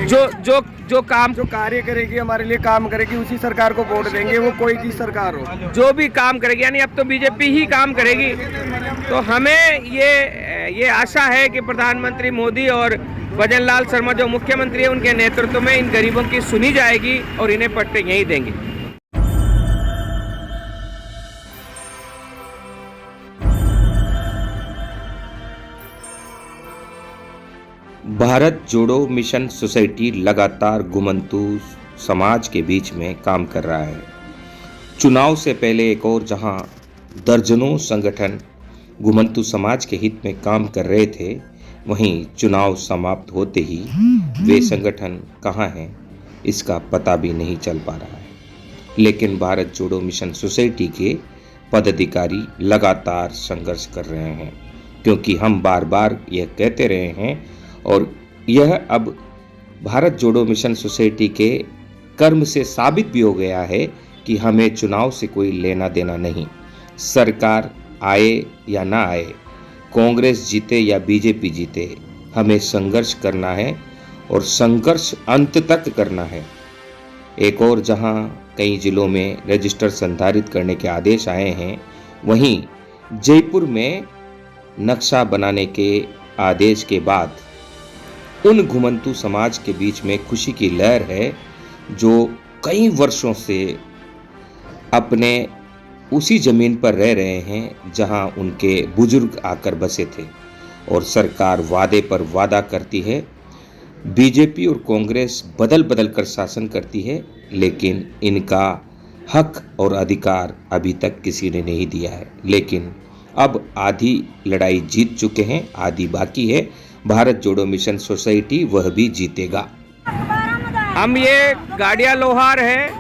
जो कार्य करेगी, हमारे लिए काम करेगी, उसी सरकार को वोट देंगे, वो कोई भी सरकार हो। जो भी काम करेगी, यानी अब तो बीजेपी ही काम करेगी। तो हमें ये आशा है कि प्रधानमंत्री मोदी और भजन लाल शर्मा जो मुख्यमंत्री है, उनके नेतृत्व में इन गरीबों की सुनी जाएगी और इन्हें पट्टे यहीं देंगे। भारत जोड़ो मिशन सोसाइटी लगातार घुमंतू समाज के बीच में काम कर रहा है। चुनाव से पहले एक और जहां दर्जनों संगठन घुमंतू समाज के हित में काम कर रहे थे, वहीं चुनाव समाप्त होते ही वे संगठन कहां हैं इसका पता भी नहीं चल पा रहा है। लेकिन भारत जोड़ो मिशन सोसाइटी के पदाधिकारी लगातार संघर्ष कर रहे हैं, क्योंकि हम बार बार यह कहते रहे हैं और यह अब भारत जोड़ो मिशन सोसाइटी के कर्म से साबित भी हो गया है कि हमें चुनाव से कोई लेना देना नहीं। सरकार आए या ना आए, कांग्रेस जीते या बीजेपी जीते, हमें संघर्ष करना है और संघर्ष अंत तक करना है। एक और जहां कई जिलों में रजिस्टर संधारित करने के आदेश आए हैं, वहीं जयपुर में नक्शा बनाने के आदेश के बाद उन घुमंतू समाज के बीच में खुशी की लहर है जो कई वर्षों से अपने उसी जमीन पर रह रहे हैं जहां उनके बुजुर्ग आकर बसे थे। और सरकार वादे पर वादा करती है, बीजेपी और कांग्रेस बदल बदल कर शासन करती है, लेकिन इनका हक और अधिकार अभी तक किसी ने नहीं दिया है। लेकिन अब आधी लड़ाई जीत चुके हैं, आधी बाकी है। भारत जोड़ो मिशन सोसाइटी वह भी जीतेगा। हम ये गाड़िया लोहार है,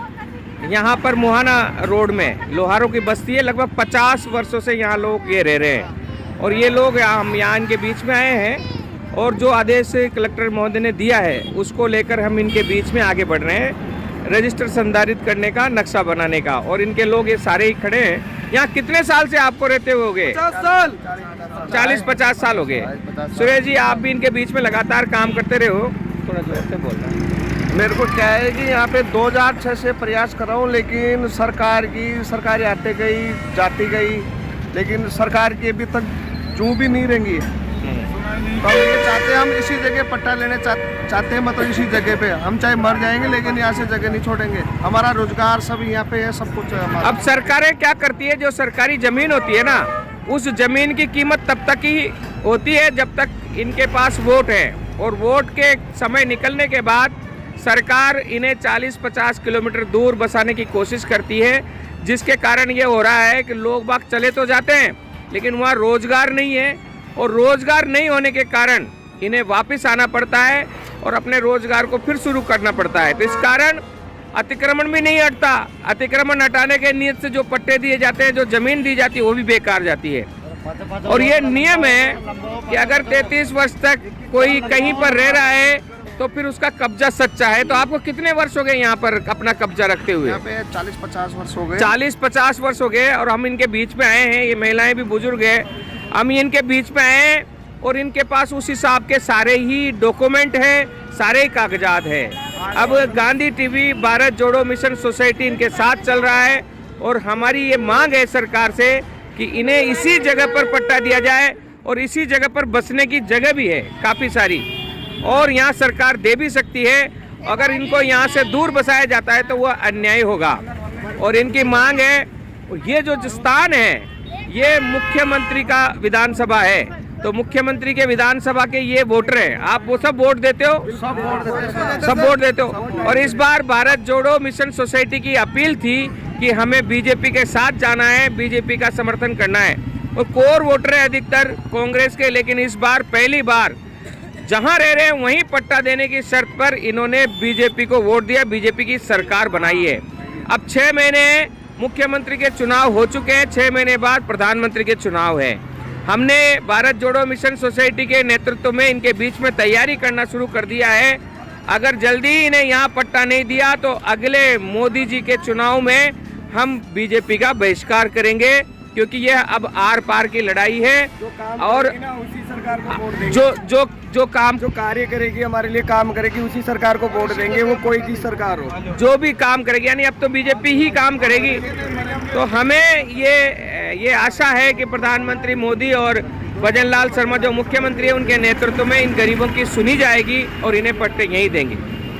यहाँ पर मुहाना रोड में लोहारों की बस्ती है। लगभग 50 वर्षों से यहाँ लोग ये रह रहे हैं और ये लोग हम यहाँ इनके बीच में आए हैं और जो आदेश कलेक्टर महोदय ने दिया है उसको लेकर हम इनके बीच में आगे बढ़ रहे हैं, रजिस्टर संधारित करने का, नक्शा बनाने का। और इनके लोग ये सारे ही खड़े हैं। यहाँ कितने साल से आपको रहते हुए हो गए? 40-50 साल हो गए। सुरेश जी, आप भी इनके बीच में लगातार काम करते रहे हो, थोड़ा जोर से बोलना। मेरे को क्या है कि यहाँ पे 2006 से प्रयास कर रहा हूँ, लेकिन सरकार आते गई जाती गई, लेकिन सरकार की अभी तक जू भी नहीं रहेंगी। तो हम ये चाहते हैं, हम इसी जगह पट्टा लेने चाहते हैं, मतलब इसी जगह पे हम चाहे मर जाएंगे लेकिन यहाँ से जगह नहीं छोड़ेंगे। हमारा रोजगार सब यहाँ पे है, सब कुछ है हमारा। अब सरकारें क्या करती है, जो सरकारी जमीन होती है ना, उस जमीन की कीमत तब तक ही होती है जब तक इनके पास वोट है, और वोट के समय निकलने के बाद सरकार इन्हें 40-50 किलोमीटर दूर बसाने की कोशिश करती है, जिसके कारण ये हो रहा है कि लोग बाग चले तो जाते हैं लेकिन वहाँ रोजगार नहीं है, और रोजगार नहीं होने के कारण इन्हें वापस आना पड़ता है और अपने रोजगार को फिर शुरू करना पड़ता है। तो इस कारण अतिक्रमण भी नहीं हटता। अतिक्रमण हटाने के नियत से जो पट्टे दिए जाते हैं, जो जमीन दी जाती है, वो भी बेकार जाती है। और ये नियम है कि अगर 33 वर्ष तक कोई कहीं पर रह रहा है तो फिर उसका कब्जा सच्चा है। तो आपको कितने वर्ष हो गए यहाँ पर अपना कब्जा रखते हुए? यहाँ पे 40-50 वर्ष हो गए। 40-50 वर्ष हो गए और हम इनके बीच में आए हैं। ये महिलाएं भी बुजुर्ग है, हम इनके बीच में आए हैं और इनके पास उस हिसाब के सारे ही डॉक्यूमेंट है, सारे ही कागजात है। अब गांधी टीवी भारत जोड़ो मिशन सोसाइटी इनके साथ चल रहा है और हमारी ये मांग है सरकार से कि इन्हें इसी जगह पर पट्टा दिया जाए, और इसी जगह पर बसने की जगह भी है काफ़ी सारी, और यहाँ सरकार दे भी सकती है। अगर इनको यहाँ से दूर बसाया जाता है तो वह अन्याय होगा। और इनकी मांग है, ये जो स्थान है ये मुख्यमंत्री का विधानसभा है, तो मुख्यमंत्री के विधानसभा के ये वोटर हैं। आप वो सब वोट देते हो? सब वोट देते हो। और इस बार भारत जोड़ो मिशन सोसाइटी की अपील थी कि हमें बीजेपी के साथ जाना है, बीजेपी का समर्थन करना है, और कोर वोटर है अधिकतर कांग्रेस के। लेकिन इस बार पहली बार जहां रह रहे हैं वहीं पट्टा देने की शर्त पर इन्होंने बीजेपी को वोट दिया, बीजेपी की सरकार बनाई है। अब 6 महीने मुख्यमंत्री के चुनाव हो चुके हैं, 6 महीने बाद प्रधानमंत्री के चुनाव है। हमने भारत जोड़ो मिशन सोसाइटी के नेतृत्व में इनके बीच में तैयारी करना शुरू कर दिया है। अगर जल्दी इन्हें यहाँ पट्टा नहीं दिया तो अगले मोदी जी के चुनाव में हम बीजेपी का बहिष्कार करेंगे, क्योंकि यह अब आर पार की लड़ाई है। और सरकार को वोट देंगे। जो काम जो कार्य करेगी, हमारे लिए काम करेगी, उसी सरकार को वोट देंगे, वो कोई की सरकार हो। जो भी काम करेगी, यानी अब तो बीजेपी ही काम करेगी। तो हमें ये आशा है कि प्रधानमंत्री मोदी और भजन लाल शर्मा जो मुख्यमंत्री है, उनके नेतृत्व में इन गरीबों की सुनी जाएगी और इन्हें पट्टे यहीं देंगे।